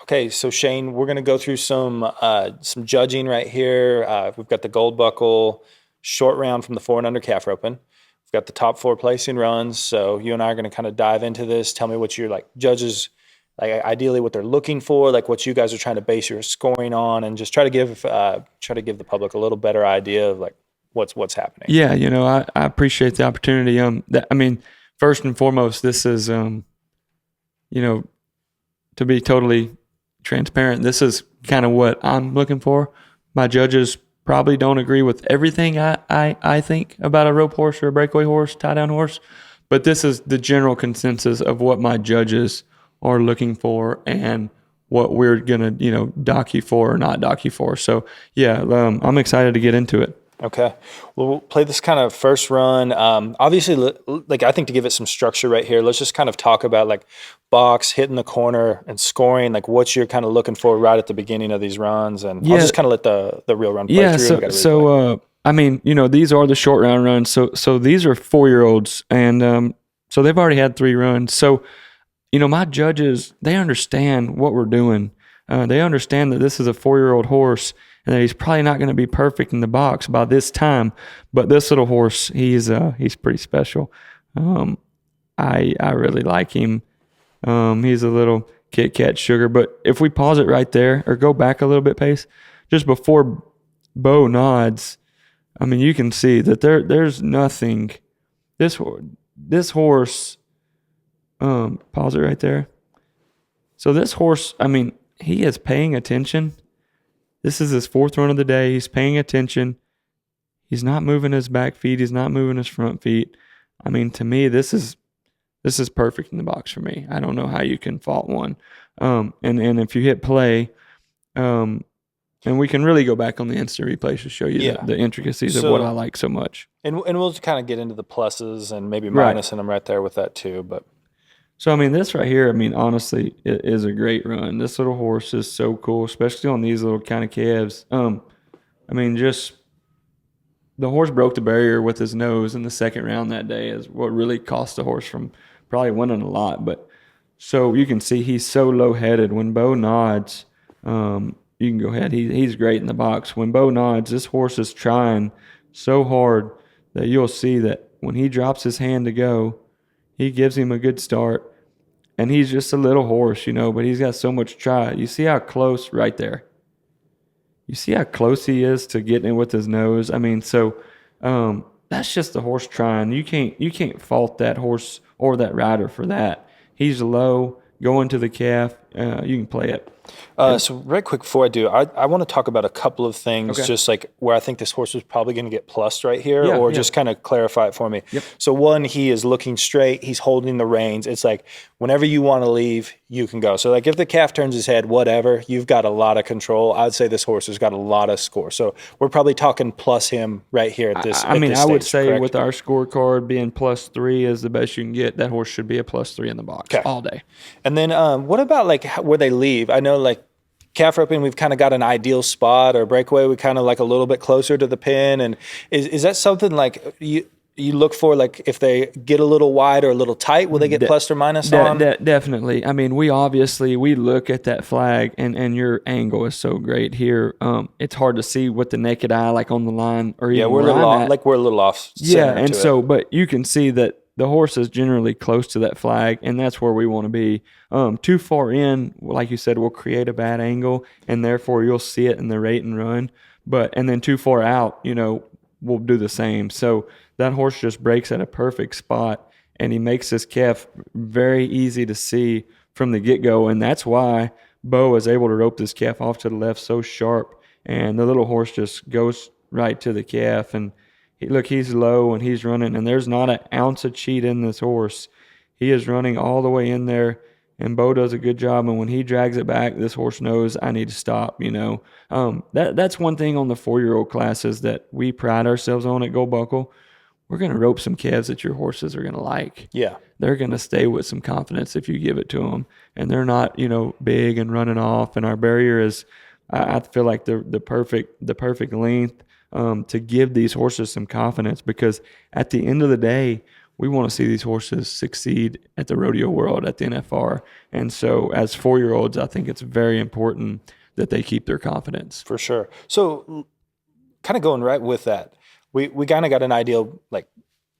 Okay, so Shane, we're going to go through some judging right here. We've got the gold buckle short round from the 4 and under calf roping. We've got the top 4 placing runs. So you and I are going to kind of dive into this. Tell me what your like judges, like ideally what they're looking for, like what you guys are trying to base your scoring on, and just try to give the public a little better idea of like what's happening. Yeah, I appreciate the opportunity. First and foremost, this is to be totally transparent, this is kind of what I'm looking for. My judges probably don't agree with everything I think about a rope horse or a breakaway horse, tie down horse, but this is the general consensus of what my judges are looking for and what we're gonna dock you for or not dock you for. So yeah, I'm excited to get into it. Okay. Well, we'll play this kind of first run. Obviously, like I think to give it some structure right here, let's just kind of talk about like box, hitting the corner, and scoring. Like what you're kind of looking for right at the beginning of these runs, and I'll just kind of let the real run play through. These are the short round runs. So these are 4-year-olds, and so they've already had 3 runs. So my judges, they understand what we're doing. They understand that this is a 4-year-old horse, and that he's probably not going to be perfect in the box by this time. But this little horse, he's pretty special. I really like him. He's a little Kit Kat sugar. But if we pause it right there or go back a little bit, Pace, just before Bo nods, you can see that there's nothing. This horse, pause it right there. So this horse, he is paying attention. This is his 4th run of the day. He's paying attention. He's not moving his back feet. He's not moving his front feet. To me, this is perfect in the box for me. I don't know how you can fault one. And if you hit play, and we can really go back on the instant replay to show you the intricacies of what I like so much. And we'll kind of get into the pluses and maybe minusing them right there with that too. But so, this right here, honestly, it is a great run. This little horse is so cool, especially on these little kind of calves. Just the horse broke the barrier with his nose in the 2nd round that day is what really cost the horse from probably winning a lot. But so you can see he's so low-headed. When Bo nods, you can go ahead. He's great in the box. When Bo nods, this horse is trying so hard that you'll see that when he drops his hand to go, he gives him a good start. And he's just a little horse, but he's got so much try. You see how close right there? You see how close he is to getting it with his nose? That's just the horse trying. You can't fault that horse or that rider for that. He's low, going to the calf. You can play it. So right quick before I do, I want to talk about a couple of things, just like where I think this horse is probably going to get plussed right here, just kind of clarify it for me. Yep. So one, he is looking straight. He's holding the reins. It's like whenever you want to leave, you can go. So like if the calf turns his head, whatever, you've got a lot of control. I'd say this horse has got a lot of score. So we're probably talking plus him right here at this. I would say correct? With our scorecard being +3 is the best you can get, that horse should be a +3 in the box all day. And then what about like where they leave? I know like calf roping, we've kind of got an ideal spot, or breakaway, we kind of like a little bit closer to the pin. And is that something like you look for, like if they get a little wide or a little tight, will they get plus or minus on? Definitely. We look at that flag, and your angle is so great here. It's hard to see with the naked eye, like on the line, or even we're a little off. But you can see that the horse is generally close to that flag, and that's where we want to be. Too far in, like you said, will create a bad angle, and therefore you'll see it in the rate and run. And then too far out, we'll do the same. So that horse just breaks at a perfect spot, and he makes his calf very easy to see from the get-go, and that's why Bo is able to rope this calf off to the left so sharp, and the little horse just goes right to the calf. And he's low and he's running, and there's not an ounce of cheat in this horse. He is running all the way in there, and Bo does a good job. And when he drags it back, this horse knows I need to stop. That's one thing on the 4-year-old classes that we pride ourselves on at Gold Buckle. We're going to rope some calves that your horses are going to like. Yeah, they're going to stay with some confidence if you give it to them, and they're not big and running off. And our barrier is, I feel like the perfect length. To give these horses some confidence, because at the end of the day, we want to see these horses succeed at the rodeo world, at the NFR. And so as 4-year-olds, I think it's very important that they keep their confidence. For sure. So kind of going right with that, we kind of got an ideal like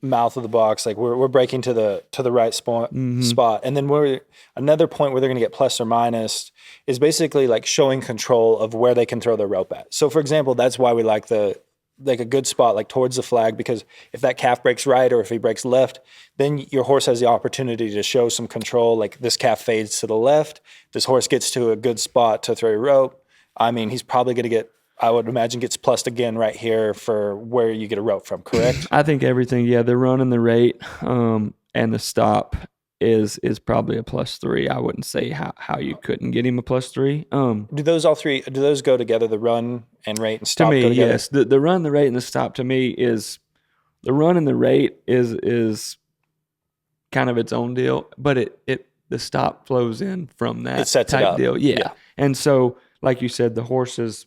mouth of the box, like we're breaking to the right spot, and then another point where they're going to get plus or minus is basically like showing control of where they can throw their rope at. So for example, that's why we like a good spot like towards the flag, because if that calf breaks right or if he breaks left, then your horse has the opportunity to show some control. Like this calf fades to the left, this horse gets to a good spot to throw your rope. I mean, he's probably going to get, I would imagine, gets plussed again right here for where you get a rope from, correct? I think everything, the run and the rate and the stop is probably a +3. I wouldn't say how you couldn't get him a +3. Do those go together, the run and rate and stop? To me, go together? yes. The run, the rate, and the stop to me is the run and the rate is kind of its own deal, but the stop flows in from that It sets type it up. deal. Yeah. Yeah. And so, like you said, the horse is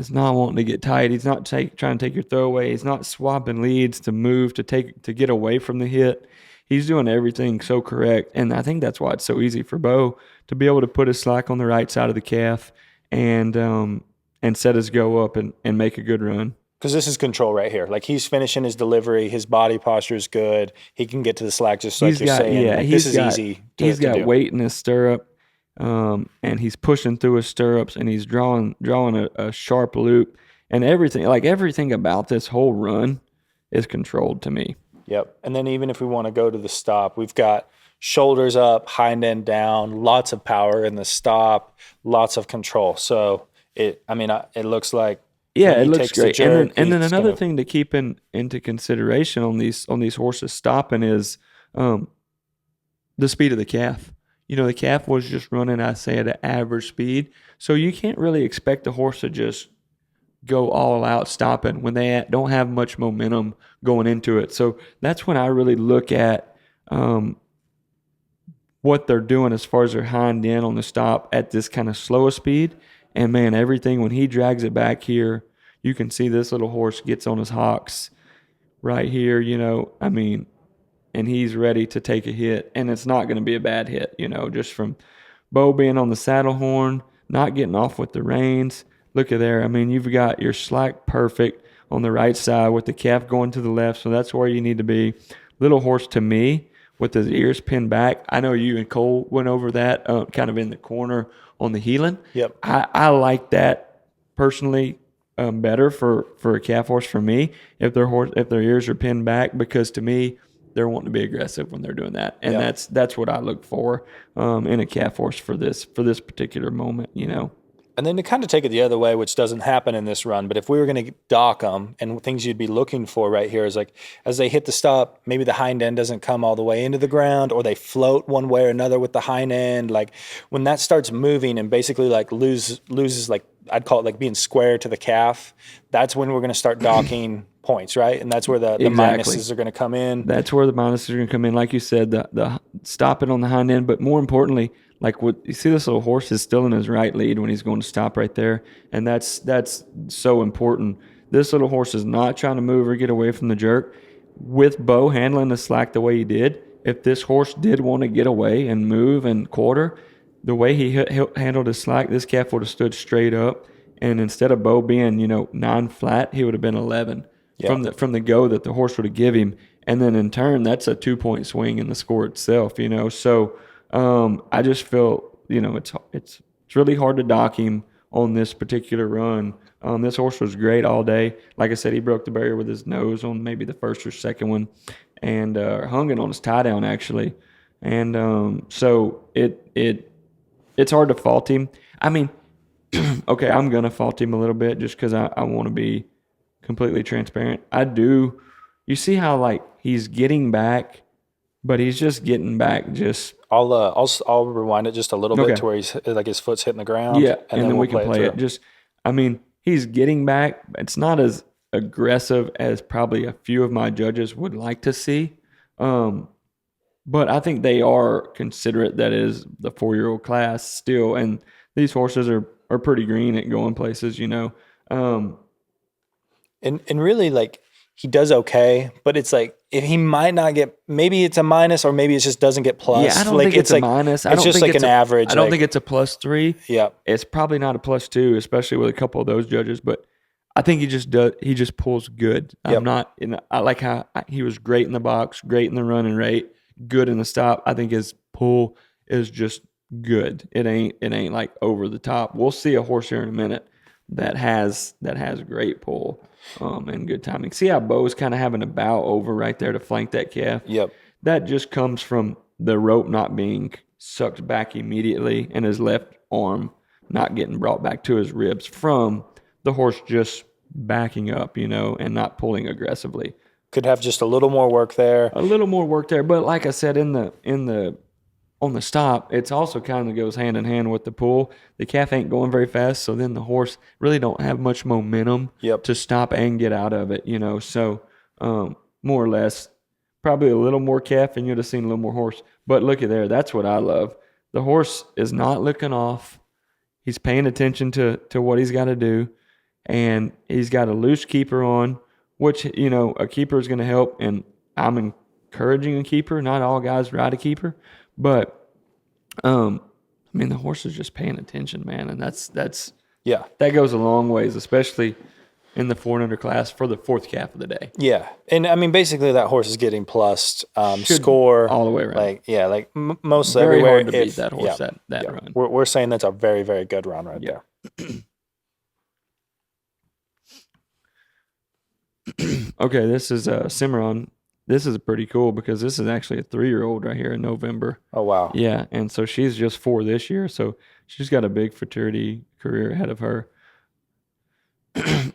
not wanting to get tight. He's not trying to take your throwaway. He's not swapping leads to move to get away from the hit. He's doing everything so correct, and I think that's why it's so easy for Bo to be able to put his slack on the right side of the calf and set his go up and make a good run. Because this is control right here. Like he's finishing his delivery, his body posture is good. He can get to the slack just like you're saying. Yeah, like, this is easy. He's got do. weight in his stirrup, and he's pushing through his stirrups, and he's drawing a sharp loop, and everything about this whole run is controlled to me. Yep. And then even if we want to go to the stop, we've got shoulders up, hind end down, lots of power in the stop, lots of control. So it looks like it looks great. Jerk, and then another thing to keep into consideration on these horses stopping is the speed of the calf. The calf was just running, I say, at an average speed. So you can't really expect the horse to just go all out stopping when they don't have much momentum going into it. So that's when I really look at what they're doing as far as their hind end on the stop at this kind of slower speed. And man, everything, when he drags it back here, you can see this little horse gets on his hocks right here, and he's ready to take a hit. And it's not going to be a bad hit, just from Bo being on the saddle horn, not getting off with the reins. Look at there. You've got your slack perfect on the right side with the calf going to the left, so that's where you need to be. Little horse, to me, with his ears pinned back. I know you and Cole went over that kind of in the corner on the heeling. Yep. I like that personally better for a calf horse for me if their ears are pinned back, because to me they're wanting to be aggressive when they're doing that, and that's what I look for in a calf horse for this particular moment. And then to kind of take it the other way, which doesn't happen in this run, but if we were going to dock them, and things you'd be looking for right here is like as they hit the stop, maybe the hind end doesn't come all the way into the ground, or they float one way or another with the hind end. Like when that starts moving and basically like loses like, I'd call it like being square to the calf, that's when we're going to start docking points, right? And that's where the minuses are going to come in. That's where the minuses are going to come in. Like you said, the stopping on the hind end, but more importantly, like you see this little horse is still in his right lead when he's going to stop right there, and that's so important. This little horse is not trying to move or get away from the jerk. With Bo handling the slack the way he did, if this horse did want to get away and move and quarter, the way he handled his slack, this calf would have stood straight up, and instead of Bo being 9 flat, he would have been 11 from the go that the horse would have give him, and then in turn that's a 2-point swing in the score itself. So. I just feel, it's really hard to dock him on this particular run. This horse was great all day. Like I said, he broke the barrier with his nose on maybe the first or second one, and hung it on his tie down actually. And so it's hard to fault him. Okay, I'm gonna fault him a little bit just because I want to be completely transparent. I do. You see how like he's getting back. But he's just getting back. I'll rewind it just a little bit to where he's like his foot's hitting the ground. Yeah, and then we can play it. He's getting back. It's not as aggressive as probably a few of my judges would like to see. But I think they are considerate that is the 4-year-old class still, and these horses are pretty green at going places. And really like he does okay, but it's like if he might not get, maybe it's a minus, or maybe it just doesn't get plus. Yeah, I don't like, think it's a minus. It's just like an average. I don't think it's a +3. Yeah. It's probably not a +2, especially with a couple of those judges. But I think he just does. He just pulls good. I like how he was great in the box, great in the running rate, good in the stop. I think his pull is just good. It ain't like over the top. We'll see a horse here in a minute that has great pull and good timing. See how Bo's kind of having a bow over right there to flank that calf? Yep. That just comes from the rope not being sucked back immediately and his left arm not getting brought back to his ribs from the horse just backing up, and not pulling aggressively. Could have just a little more work there. But like I said, on the stop, it's also kind of goes hand in hand with the pull. The calf ain't going very fast, so then the horse really don't have much momentum to stop and get out of it, So more or less, probably a little more calf, and you'd have seen a little more horse. But look at there, that's what I love. The horse is not looking off. He's paying attention to what he's got to do, and he's got a loose keeper on, which, a keeper is going to help, and I'm encouraging a keeper. Not all guys ride a keeper. But, the horse is just paying attention, man, and that goes a long ways, especially in the 400 class for the fourth calf of the day. Yeah, and basically that horse is getting plus score all the way around. Most very everywhere. Hard to beat that horse that run. We're saying that's a very, very good run right there. Okay, this is Cimarron. This is pretty cool because this is actually a 3-year-old right here in November. Oh, wow. Yeah, and so she's just 4 this year, so she's got a big futurity career ahead of her.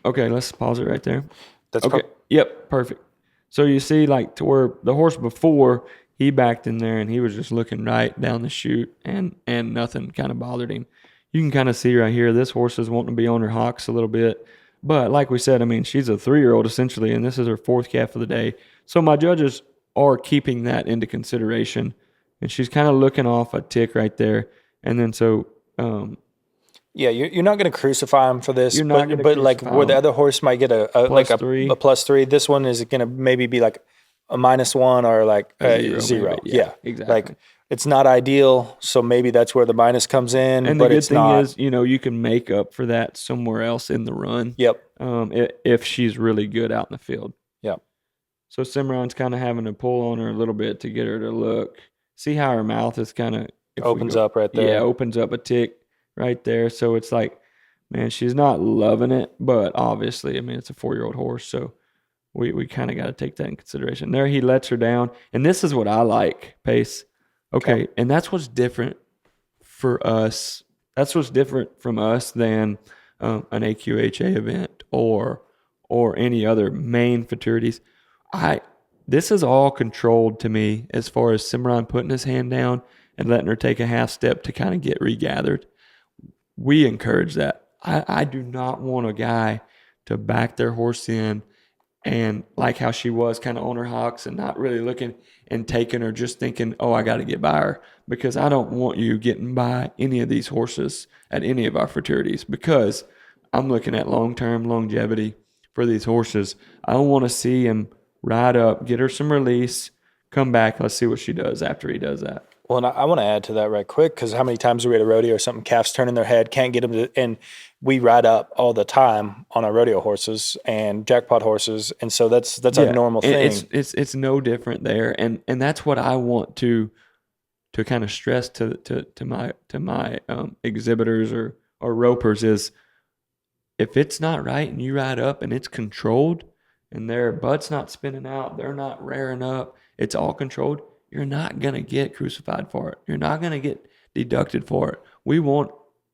Okay, let's pause it right there. That's okay. Yep, perfect. So you see, to where the horse before, he backed in there and he was just looking right down the chute and nothing kind of bothered him. You can kind of see right here, this horse is wanting to be on her hocks a little bit. But like we said, she's a 3-year-old essentially, and this is her 4th calf of the day. So my judges are keeping that into consideration, and she's kind of looking off a tick right there. And then you're not going to crucify him for this. You're not but like where the other horse might get a +3, this one is going to maybe be like a -1 or like a 0. Yeah, exactly. Like it's not ideal, so maybe that's where the minus comes in. And but the good thing is, you can make up for that somewhere else in the run. Yep. If she's really good out in the field. Yep. So Cimarron's kind of having to pull on her a little bit to get her to look. See how her mouth is kind of opens up right there. Yeah, opens up a tick right there. So it's like, man, she's not loving it, but obviously, it's a 4-year-old horse, so we kind of got to take that in consideration. There, he lets her down, and this is what I like, Pace. Okay, and that's what's different for us. That's what's different from us than an AQHA event or any other main futurities. This is all controlled to me as far as Cimarron putting his hand down and letting her take a half step to kind of get regathered. We encourage that. I do not want a guy to back their horse in and like how she was kind of on her hocks and not really looking and taking her, just thinking, oh, I got to get by her, because I don't want you getting by any of these horses at any of our futurities, because I'm looking at long-term longevity for these horses. I don't want to see him ride up, get her some release, come back. Let's see what she does after he does that. Well, and I want to add to that right quick, because how many times are we at a rodeo or something, calves turning their head, can't get them to, and we ride up all the time on our rodeo horses and jackpot horses, and so that's a normal thing. It's no different there, and that's what I want to kind of stress to my exhibitors or ropers is, if it's not right and you ride up and it's controlled and their butt's not spinning out, they're not rearing up, it's all controlled, you're not going to get crucified for it. You're not going to get deducted for it. We want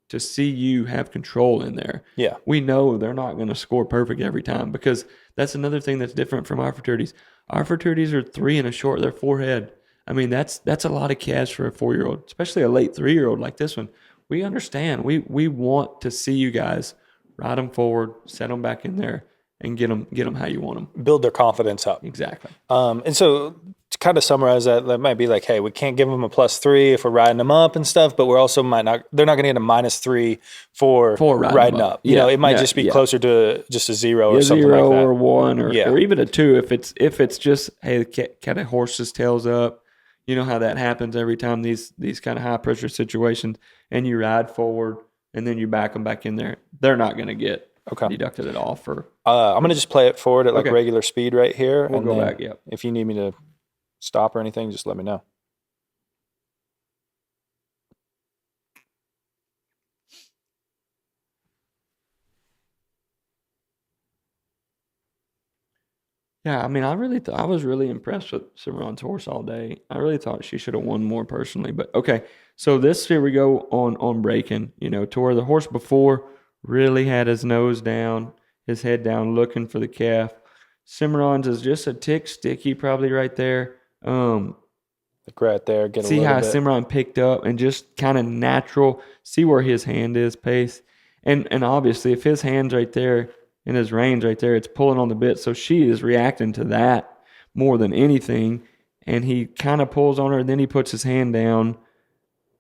to see you have control in there. Yeah. We know they're not going to score perfect every time, because that's another thing that's different from our fraternities. Our fraternities are 3 and a short, they're forehead. That's a lot of calves for a 4-year-old, especially a late 3-year-old like this one. We understand. We want to see you guys ride them forward, set them back in there, and get them how you want them. Build their confidence up. Exactly. And so to kind of summarize that, that might be like, hey, we can't give them a +3 if we're riding them up and stuff, but we're also they're not going to get a -3 for riding up. You know, it might just be closer to just a 0 or something like that. 0 or 1 or even a 2 if it's just, hey, the kind of horse's tail's up. You know how that happens every time these kind of high pressure situations, and you ride forward and then you back them back in there. They're not going to get deducted at all for. I'm going to just play it forward at like regular speed right here. We'll go back, if you need me to stop or anything, just let me know. Yeah, I mean, I was really impressed with Cimarron's horse all day. I really thought she should have won more personally, but okay. So here we go on breaking, you know, to where the horse before really had his nose down, his head down, looking for the calf. Cimarron's is just a tick sticky, probably right there. Like right there, get see a little how bit. Cimarron picked up and just kind of natural. See where his hand is, pace, and obviously if his hand's right there. In his reins right there, it's pulling on the bit. So she is reacting to that more than anything. And he kind of pulls on her, and then he puts his hand down.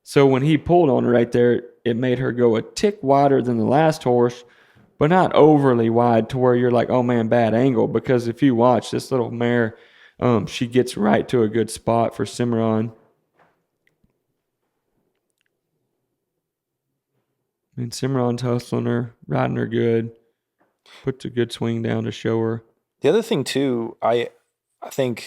So when he pulled on her right there, it made her go a tick wider than the last horse, but not overly wide to where you're like, oh man, bad angle. Because if you watch this little mare, she gets right to a good spot for Cimarron. And Cimarron's hustling her, riding her good. Puts a good swing down to show her. The other thing too, I think,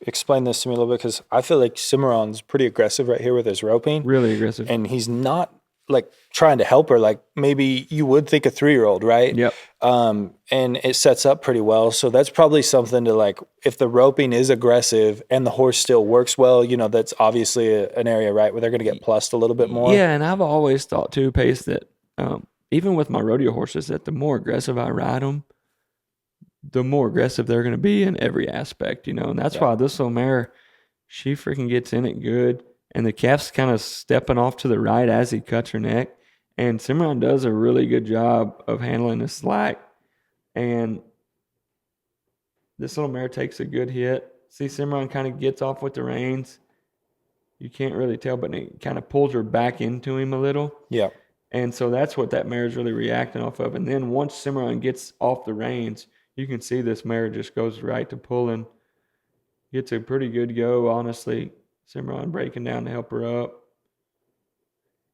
explain this to me a little bit, because I feel like Cimarron's pretty aggressive right here with his roping. Really aggressive. And he's not like trying to help her like maybe you would think a 3-year-old, right? Yep. And it sets up pretty well. So that's probably something to like, if the roping is aggressive and the horse still works well, you know, that's obviously an area, right, where they're going to get plussed a little bit more. Yeah, and I've always thought too, Pace, that even with my rodeo horses, that the more aggressive I ride them, the more aggressive they're going to be in every aspect, you know. And that's why this little mare, she freaking gets in it good. And the calf's kind of stepping off to the right as he cuts her neck. And Cimarron does a really good job of handling the slack. And this little mare takes a good hit. See, Cimarron kind of gets off with the reins. You can't really tell, but it kind of pulls her back into him a little. Yeah. And so that's what that mare is really reacting off of. And then once Cimarron gets off the reins, you can see this mare just goes right to pulling. Gets a pretty good go, honestly. Cimarron breaking down to help her up.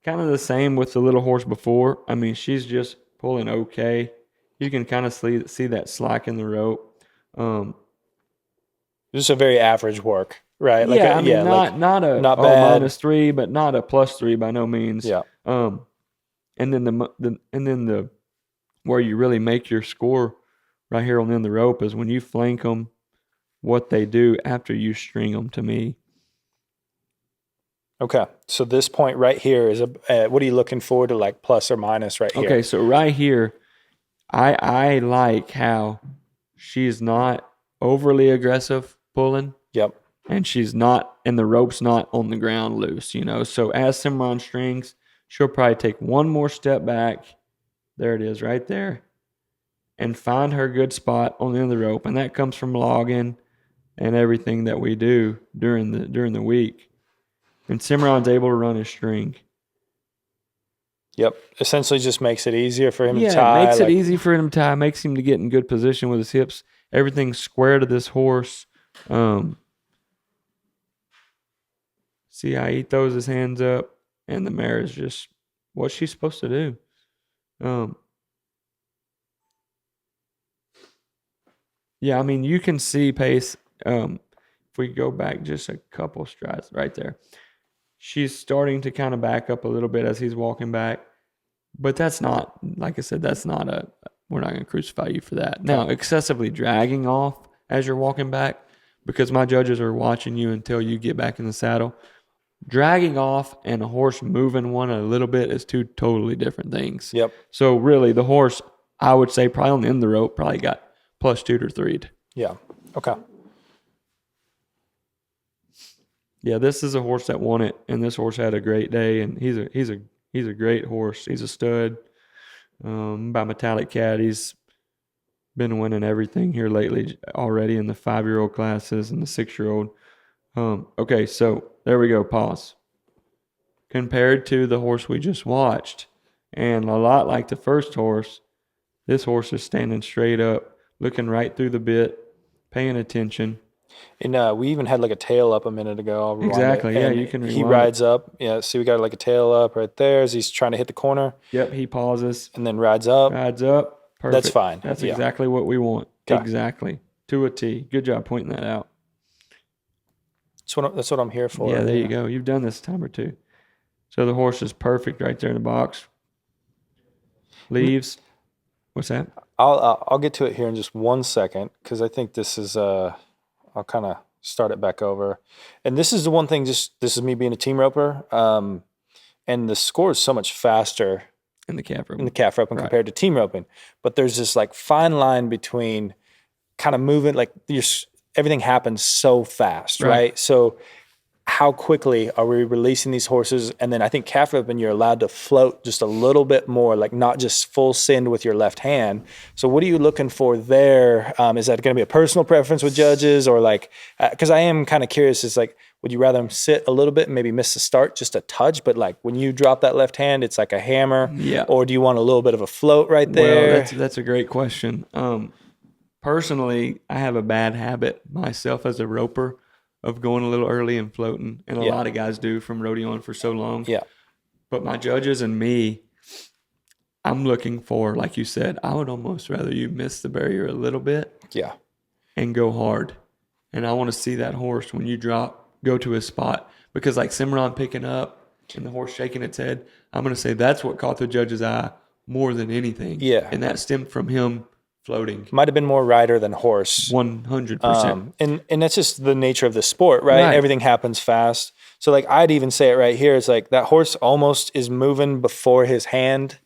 Kind of the same with the little horse before. I mean, she's just pulling okay. You can kind of see that slack in the rope. Just a very average work, right? Like not bad. -3, but not a +3 by no means. Yeah. And then the where you really make your score right here on the rope is when you flank them, what they do after you string them, to me. Okay, so this point right here is what are you looking for to like plus or minus right here? Okay, so right here, I like how she's not overly aggressive pulling. Yep. And she's not, and the rope's not on the ground loose, you know. So as Cimarron strings, she'll probably take one more step back. There it is, right there. And find her good spot on the end of the rope. And that comes from logging and everything that we do during the week. And Cimarron's able to run his string. Yep. Essentially just makes it easier for him to tie. Yeah, it makes it easy for him to tie. Makes him to get in good position with his hips. Everything's square to this horse. See how he throws his hands up, and the mare is just what she's supposed to do. Yeah, I mean, you can see Pace. If we go back just a couple strides right there, she's starting to kind of back up a little bit as he's walking back. But that's not, like I said, that's not we're not going to crucify you for that. Now, excessively dragging off as you're walking back, because my judges are watching you until you get back in the saddle. Dragging off and a horse moving one a little bit is two totally different things. Yep. So really, the horse, I would say, probably on the end of the rope, probably got +2 or 3. Yeah. Okay. Yeah, this is a horse that won it, and this horse had a great day, and he's a great horse. He's a stud. By Metallic Cat, he's been winning everything here lately already in the 5-year-old classes and the 6-year-old. Okay, so there we go. Pause. Compared to the horse we just watched, and a lot like the first horse, this horse is standing straight up, looking right through the bit, paying attention. And we even had like a tail up a minute ago. I'll rewind Exactly. it. Yeah, And you can he rewind it. rides up. Yeah, see, we got like a tail up right there as he's trying to hit the corner, Yep, he pauses, and then rides up. rides up. Perfect. That's fine. That's Yeah. exactly what we want. 'Kay. Exactly. To a T. Good job pointing that out. That's what I'm here for. Yeah, there you go. You've done this a time or two. So the horse is perfect right there in the box. Leaves. What's that? I'll get to it here in just 1 second because I think this is I'll kind of start it back over, and this is the one thing. Just this is me being a team roper, and the score is so much faster In the calf rope. in the calf roping Right. compared to team roping. But there's this like fine line between kind of moving, like everything happens so fast, Right. right? So how quickly are we releasing these horses? And then I think calf roping, you're allowed to float just a little bit more, like not just full send with your left hand. So what are you looking for there? Is that going to be a personal preference with judges, or like, because I am kind of curious, is like, would you rather them sit a little bit and maybe miss the start just a touch, but like when you drop that left hand, it's like a hammer? Yeah. Or do you want a little bit of a float right there? Well, that's a great question. Personally, I have a bad habit myself as a roper of going a little early and floating, and a Yeah. lot of guys do from rodeoing for so long. Yeah. But my judges and me, I'm looking for, like you said, I would almost rather you miss the barrier a little bit Yeah. and go hard. And I want to see that horse when you drop, go to his spot. Because like Cimarron picking up and the horse shaking its head, I'm going to say that's what caught the judge's eye more than anything. Yeah. And that stemmed from him floating. Might have been more rider than horse. 100%. And that's just the nature of the sport, right? Right. Everything happens fast. So like I'd even say it right here. It's like that horse almost is moving before his hand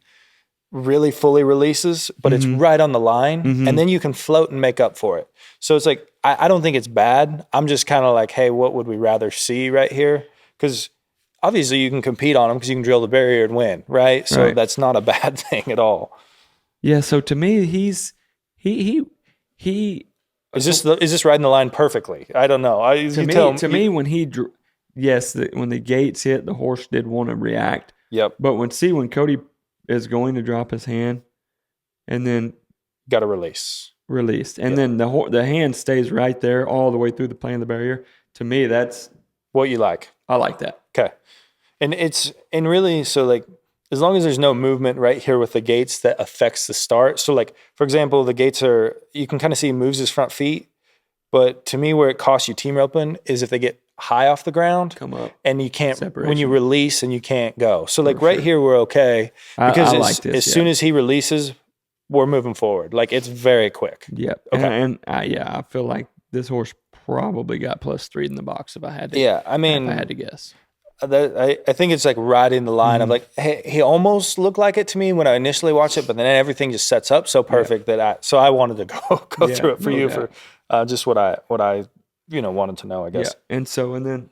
really fully releases, but it's right on the line. And then you can float and make up for it. So it's like, I don't think it's bad. I'm just kind of like, hey, what would we rather see right here? Because obviously you can compete on them because you can drill the barrier and win, right? So Right. that's not a bad thing at all. Yeah, so to me, he Is this riding the line perfectly? I don't know. to me when when the gates hit, the horse did want to react. Yep. But when Cody is going to drop his hand and then Got to release. released, and then the hand stays right there all the way through the plane of the barrier. To me, What you like. I like that. Okay. And really, so like, as long as there's no movement right here with the gates that affects the start. So like, for example, the gates you can kind of see he moves his front feet, but to me where it costs you team roping is if they get high off the ground Come up. and you can't, when Separation. you release and you can't go. So like right here, we're okay. Because I like this, as yeah. soon as he releases, we're moving forward. Like it's very quick. Yep. Okay. And I feel like this horse probably got +3 in the box if I had to. Yeah. I mean, if I had to guess. I think it's like riding the line of like, hey, he almost looked like it to me when I initially watched it, but then everything just sets up so perfect that I wanted to go Yeah, through it for no you doubt. for just what I wanted to know, I guess. Yeah. And then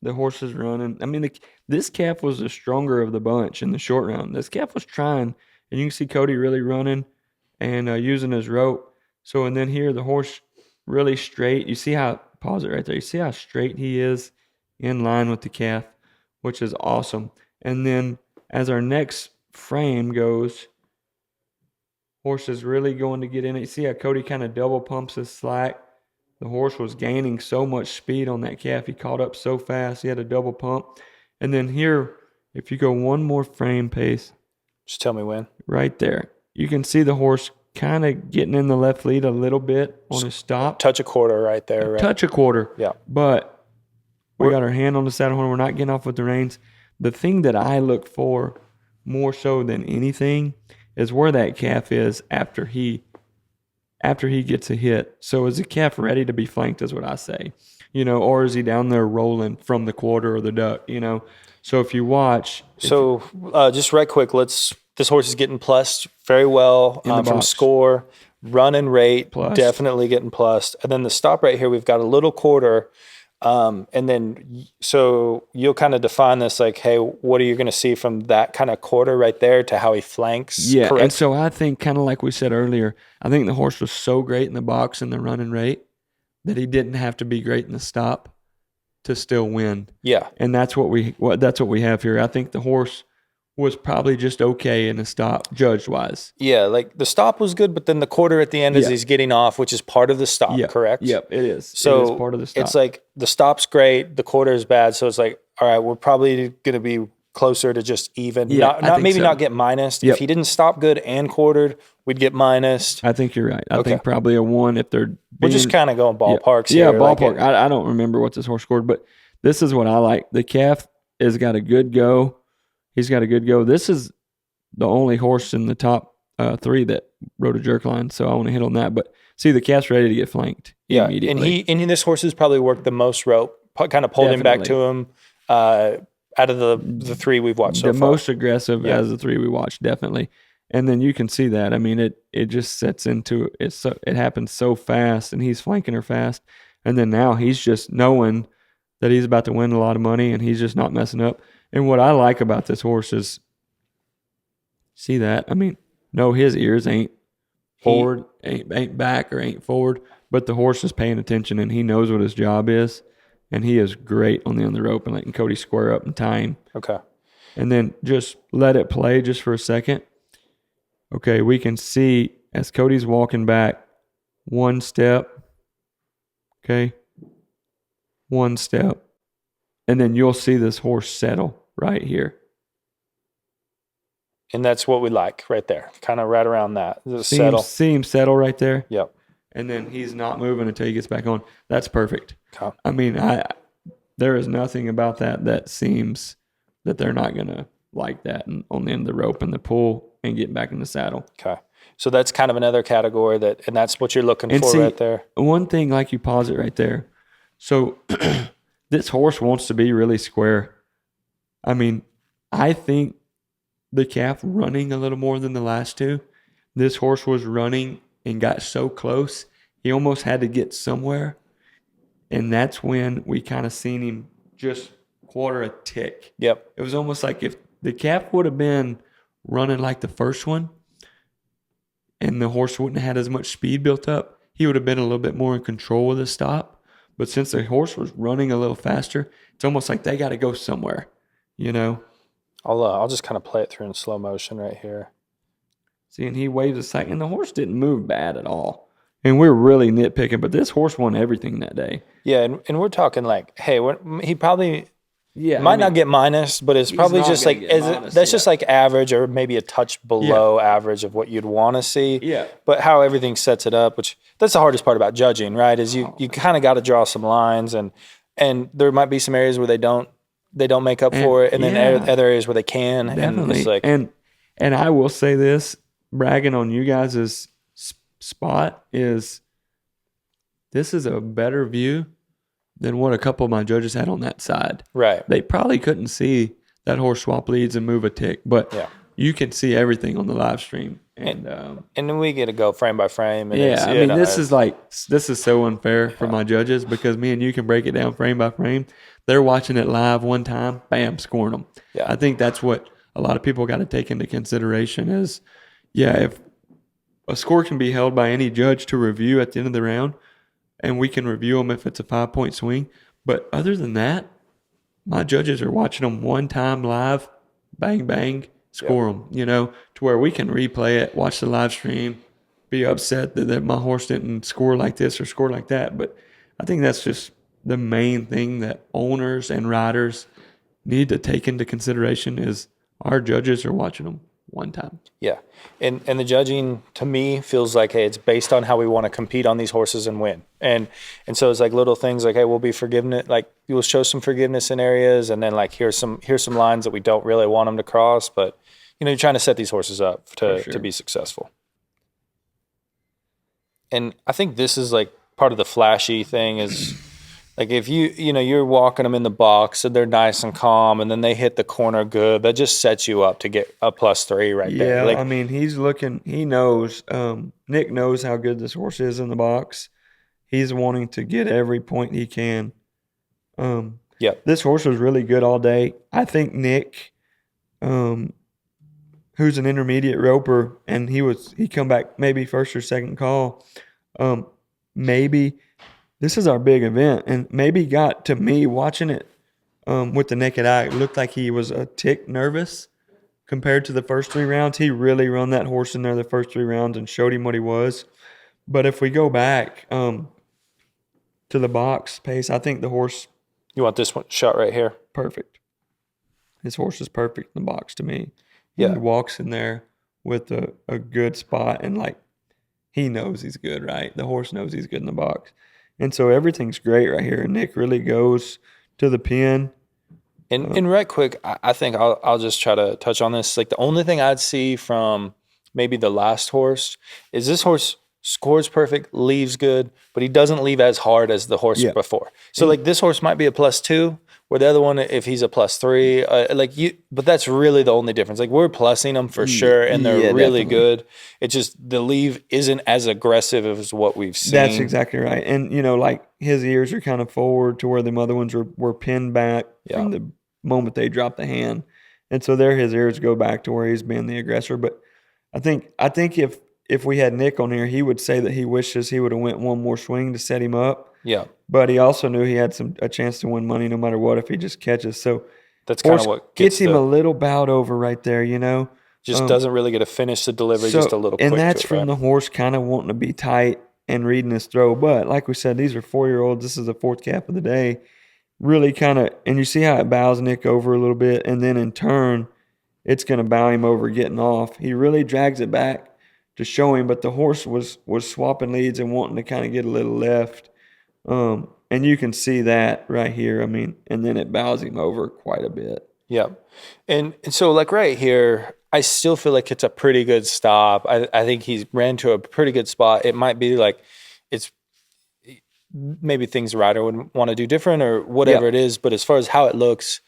the horse is running. I mean, this calf was the stronger of the bunch in the short round. This calf was trying, and you can see Cody really running and using his rope. So, and then here the horse really straight. You see how, pause it right there. You see how straight he is in line with the calf, which is awesome. And then as our next frame goes, horse is really going to get in it. You see how Cody kind of double pumps his slack. The horse was gaining so much speed on that calf. He caught up so fast. He had a double pump. And then here, if you go one more frame pace, Just tell me when. right there, you can see the horse kind of getting in the left lead a little bit on his stop. Touch a quarter right there. Right? Touch a quarter. Yeah. But we got our hand on the saddle horn. We're not getting off with the reins. The thing that I look for more so than anything is where that calf is after he gets a hit. So is the calf ready to be flanked is what I say, or is he down there rolling from the quarter or the duck, So if you watch. So just right quick, this horse is getting plussed very well In the from box. score, run and rate, Plussed. definitely getting plussed. And then the stop right here, we've got a little quarter. And then, so you'll kind of define this like, hey, what are you going to see from that kind of quarter right there to how he flanks? Yeah, correct? and so I think kind of like we said earlier, I think the horse was so great in the box and the run and rate that he didn't have to be great in the stop. to still win. Yeah. And that's what we have here. I think the horse was probably just okay in the stop, judged wise. Yeah, like the stop was good, but then the quarter at the end as Yeah. he's getting off, which is part of the stop, Yep. correct? Yep, it is. So it is part of the stop. it's like the stop's great, the quarter is bad. So it's like, all right, we're probably going to be closer to just even. Yeah, I think so. Not get minus. Yep. If he didn't stop good and quartered, we'd get minus. I think you're right. I think probably a 1 if they're We're just kind of going ballparks Yeah, here. ballpark. I don't remember what this horse scored, but this is what I like. The calf has got a good go. He's got a good go. This is the only horse in the top 3 that rode a jerk line, so I want to hit on that. But see, the calf's ready to get flanked immediately. And this horse has probably worked the most rope, kind of pulled him back to him out of the 3 we've watched so far. The most aggressive out of the 3 we watched, definitely. And then you can see that. I mean, it just sets into it. It happens so fast, and he's flanking her fast. And then now he's just knowing that he's about to win a lot of money, and he's just not messing up. And what I like about this horse is, see that? I mean, no, his ears ain't forward, ain't back, or ain't forward, but the horse is paying attention, and he knows what his job is, and he is great on the end of the rope and letting Cody square up and tie him. Okay. And then just let it play just for a second. Okay, we can see as Cody's walking back, 1 step, okay, 1 step, and then you'll see this horse settle right here. And that's what we like right there, kind of right around that. See him settle right there? Yep. And then he's not moving until he gets back on. That's perfect. Okay. I mean, there is nothing about that seems that they're not going to like that on the end of the rope and the pull and getting back in the saddle. Okay. So that's kind of another category and that's what you're looking for right there. One thing, like you pause it right there. So this horse wants to be really square. I mean, I think the calf running a little more than the last 2. This horse was running and got so close, he almost had to get somewhere. And that's when we kind of seen him just quarter a tick. Yep. It was almost like if the calf would have been running like the first one and the horse wouldn't have had as much speed built up, he would have been a little bit more in control of the stop. But since the horse was running a little faster, it's almost like they got to go somewhere, you know? I'll just kind of play it through in slow motion right here. See, and he waves a second, and the horse didn't move bad at all. And we're really nitpicking, but this horse won everything that day. Yeah, and we're talking like, hey, he probably might not get minus, but it's probably just like just like average or maybe a touch below average of what you'd want to see. Yeah. But how everything sets it up, which that's the hardest part about judging, right? Is you kind of got to draw some lines, and there might be some areas where they don't make up for it, and then other areas where they can. Definitely. And it's like, and I will say this, bragging on you guys' spot is, this is a better view than what a couple of my judges had on that side. Right. They probably couldn't see that horse swap leads and move a tick, but you can see everything on the live stream. And then we get to go frame by frame. And I mean, this is so unfair for my judges, because me and you can break it down frame by frame. They're watching it live one time, bam, scoring them. Yeah. I think that's what a lot of people got to take into consideration is, if a score can be held by any judge to review at the end of the round, and we can review them if it's a 5-point swing. But other than that, my judges are watching them one time live, bang, bang, score them, to where we can replay it, watch the live stream, be upset that my horse didn't score like this or score like that. But I think that's just the main thing that owners and riders need to take into consideration is our judges are watching them one time. Yeah. And the judging to me feels like, hey, it's based on how we want to compete on these horses and win. And so it's like little things like, hey, we'll be forgiveness, like we'll show some forgiveness in areas, and then like here's some lines that we don't really want them to cross, but you're trying to set these horses up to be successful. And I think this is like part of the flashy thing is like if you're walking them in the box and they're nice and calm and then they hit the corner good, that just sets you up to get a +3 right there. Yeah, I mean, he knows, Nick knows how good this horse is in the box. He's wanting to get every point he can. This horse was really good all day. I think Nick, who's an intermediate roper, and he come back maybe first or second call, maybe this is our big event, and maybe got to me watching it with the naked eye. It looked like he was a tick nervous compared to the first 3 rounds. He really run that horse in there the first 3 rounds and showed him what he was. But if we go back to the box pace, I think the horse You want this one shot right here? perfect. His horse is perfect in the box to me. Yeah. He walks in there with a good spot, and like he knows he's good, right? The horse knows he's good in the box. And so everything's great right here. And Nick really goes to the pen. And right quick, I think I'll just try to touch on this. Like the only thing I'd see from maybe the last horse is this horse scores perfect, leaves good, but he doesn't leave as hard as the horse before. So like this horse might be a +2, where the other one, if he's a +3, but that's really the only difference. Like we're plussing them for sure, and they're really good. It's just the leave isn't as aggressive as what we've seen. That's exactly right. And like his ears are kind of forward to where the other ones were pinned back from the moment they dropped the hand, and so there his ears go back to where he's been the aggressor. But I think if we had Nick on here, he would say that he wishes he would have went one more swing to set him up. Yeah. But he also knew he had a chance to win money no matter what if he just catches. So that's kind of what gets him a little bowed over right there, Just doesn't really get to finish the delivery just a little quick. And that's from the horse kind of wanting to be tight and reading his throw. But like we said, these are 4-year-olds. This is the fourth cap of the day. Really kind of, and you see how it bows Nick over a little bit, and then in turn, it's going to bow him over getting off. He really drags it back to show him, but the horse was swapping leads and wanting to kind of get a little left. And you can see that right here. I mean, and then it bows him over quite a bit. Yeah. And so like right here, I still feel like it's a pretty good stop. I think he's ran to a pretty good spot. It might be like it's maybe things the rider would want to do different or whatever it is. But as far as how it looks,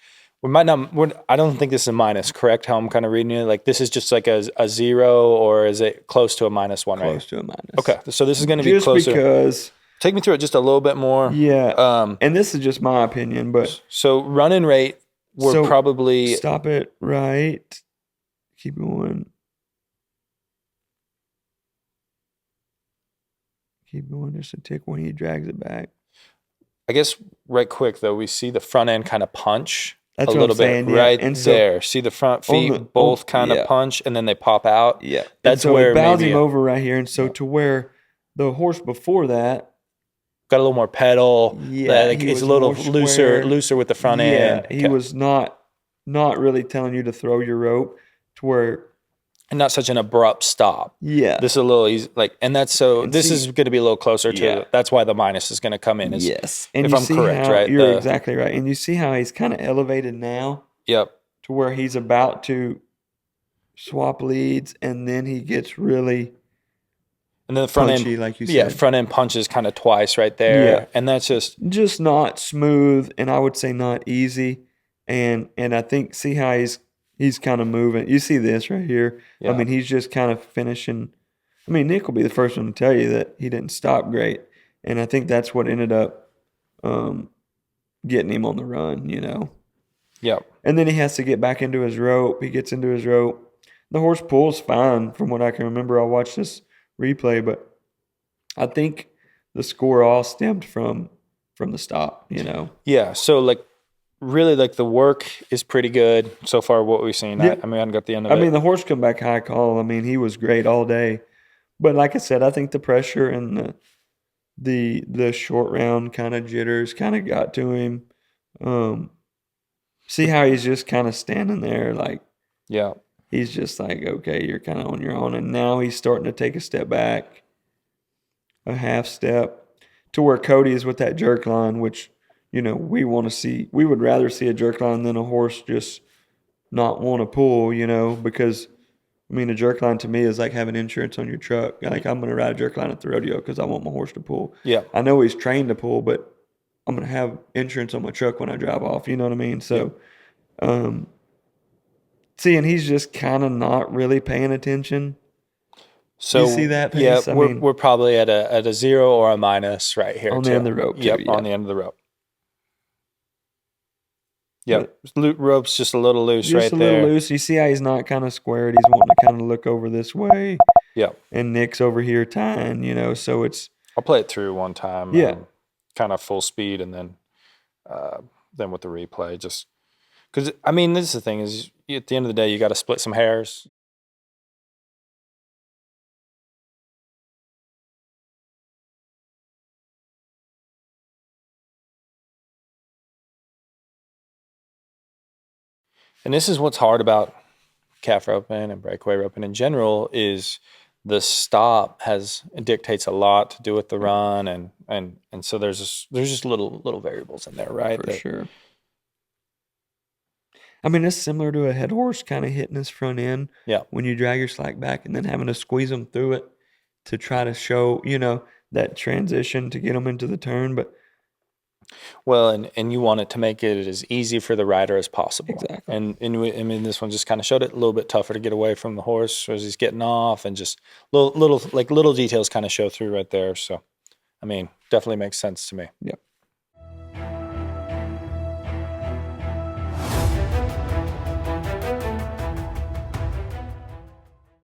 I don't think this is a minus, correct? How I'm kind of reading it. Like this is just like a 0, or is it close to a -1, right? Close to a minus. Okay. So this is going to be closer. Just because. Take me through it just a little bit more. Yeah. And this is just my opinion, but. So running rate, we're probably. Stop it right. Keep going. Keep going just a tick when he drags it back. I guess right quick, though, we see the front end kind of punch. That's a little bit right and there. See the front feet both kind of punch, and then they pop out. Yeah. That's where it bows him over right here. And so to where the horse before that got a little more pedal. Yeah, it's a little looser with the front end. He was not really telling you to throw your rope to where, and not such an abrupt stop. Yeah, this is a little easy. This is going to be a little closer to. That's why the minus is going to come in. Yes, and if I'm correct, right? You're exactly right. And you see how he's kind of elevated now. Yep. To where he's about to swap leads, and then he gets really. And then the front punchy, end, like you said. Yeah, front end punches kind of twice right there. Yeah. And that's just not smooth, and I would say not easy. And I think see how he's kind of moving. You see this right here. Yeah. I mean, he's just kind of finishing. I mean, Nick will be the first one to tell you that he didn't stop great. And I think that's what ended up getting him on the run, Yeah. And then he has to get back into his rope. He gets into his rope. The horse pulls fine from what I can remember. I watched this replay, but I think the score all stemmed from the stop, Yeah, so really the work is pretty good so far what we've seen. Yeah. I haven't got the end of it. I mean, the horse come back high call. I mean, he was great all day. But like I said, I think the pressure and the short round kind of jitters kind of got to him. See how he's just kind of standing there yeah. He's just like, okay, you're kind of on your own. And now he's starting to take a step back, a half step, to where Cody is with that jerk line, which, we want to see. We would rather see a jerk line than a horse just not want to pull, because, I mean, a jerk line to me is like having insurance on your truck. Like, I'm going to ride a jerk line at the rodeo because I want my horse to pull. Yeah. I know he's trained to pull, but I'm going to have insurance on my truck when I drive off. You know what I mean? So, see, and he's just kind of not really paying attention. So you see that pace? Yeah, we're probably at a 0 or a minus right here. On the end of the rope. Yep, on the end of the rope. Yep, rope's just a little loose right there. Just a little loose. You see how he's not kind of squared. He's wanting to kind of look over this way. Yep. And Nick's over here tying, so it's. I'll play it through one time. Yeah. kind of full speed, and then with the replay, just because I mean, this is the thing is at the end of the day, you got to split some hairs. And this is what's hard about calf roping and breakaway roping in general is the stop dictates a lot to do with the run, and so there's just little variables in there, right? For sure. I mean, it's similar to a head horse kind of hitting his front end. Yeah. When you drag your slack back and then having to squeeze them through it to try to show, that transition to get them into the turn. But well, and you want it to make it as easy for the rider as possible. Exactly. And I mean, this one just kind of showed it a little bit tougher to get away from the horse as he's getting off, and just little details kind of show through right there. So, I mean, definitely makes sense to me. Yep.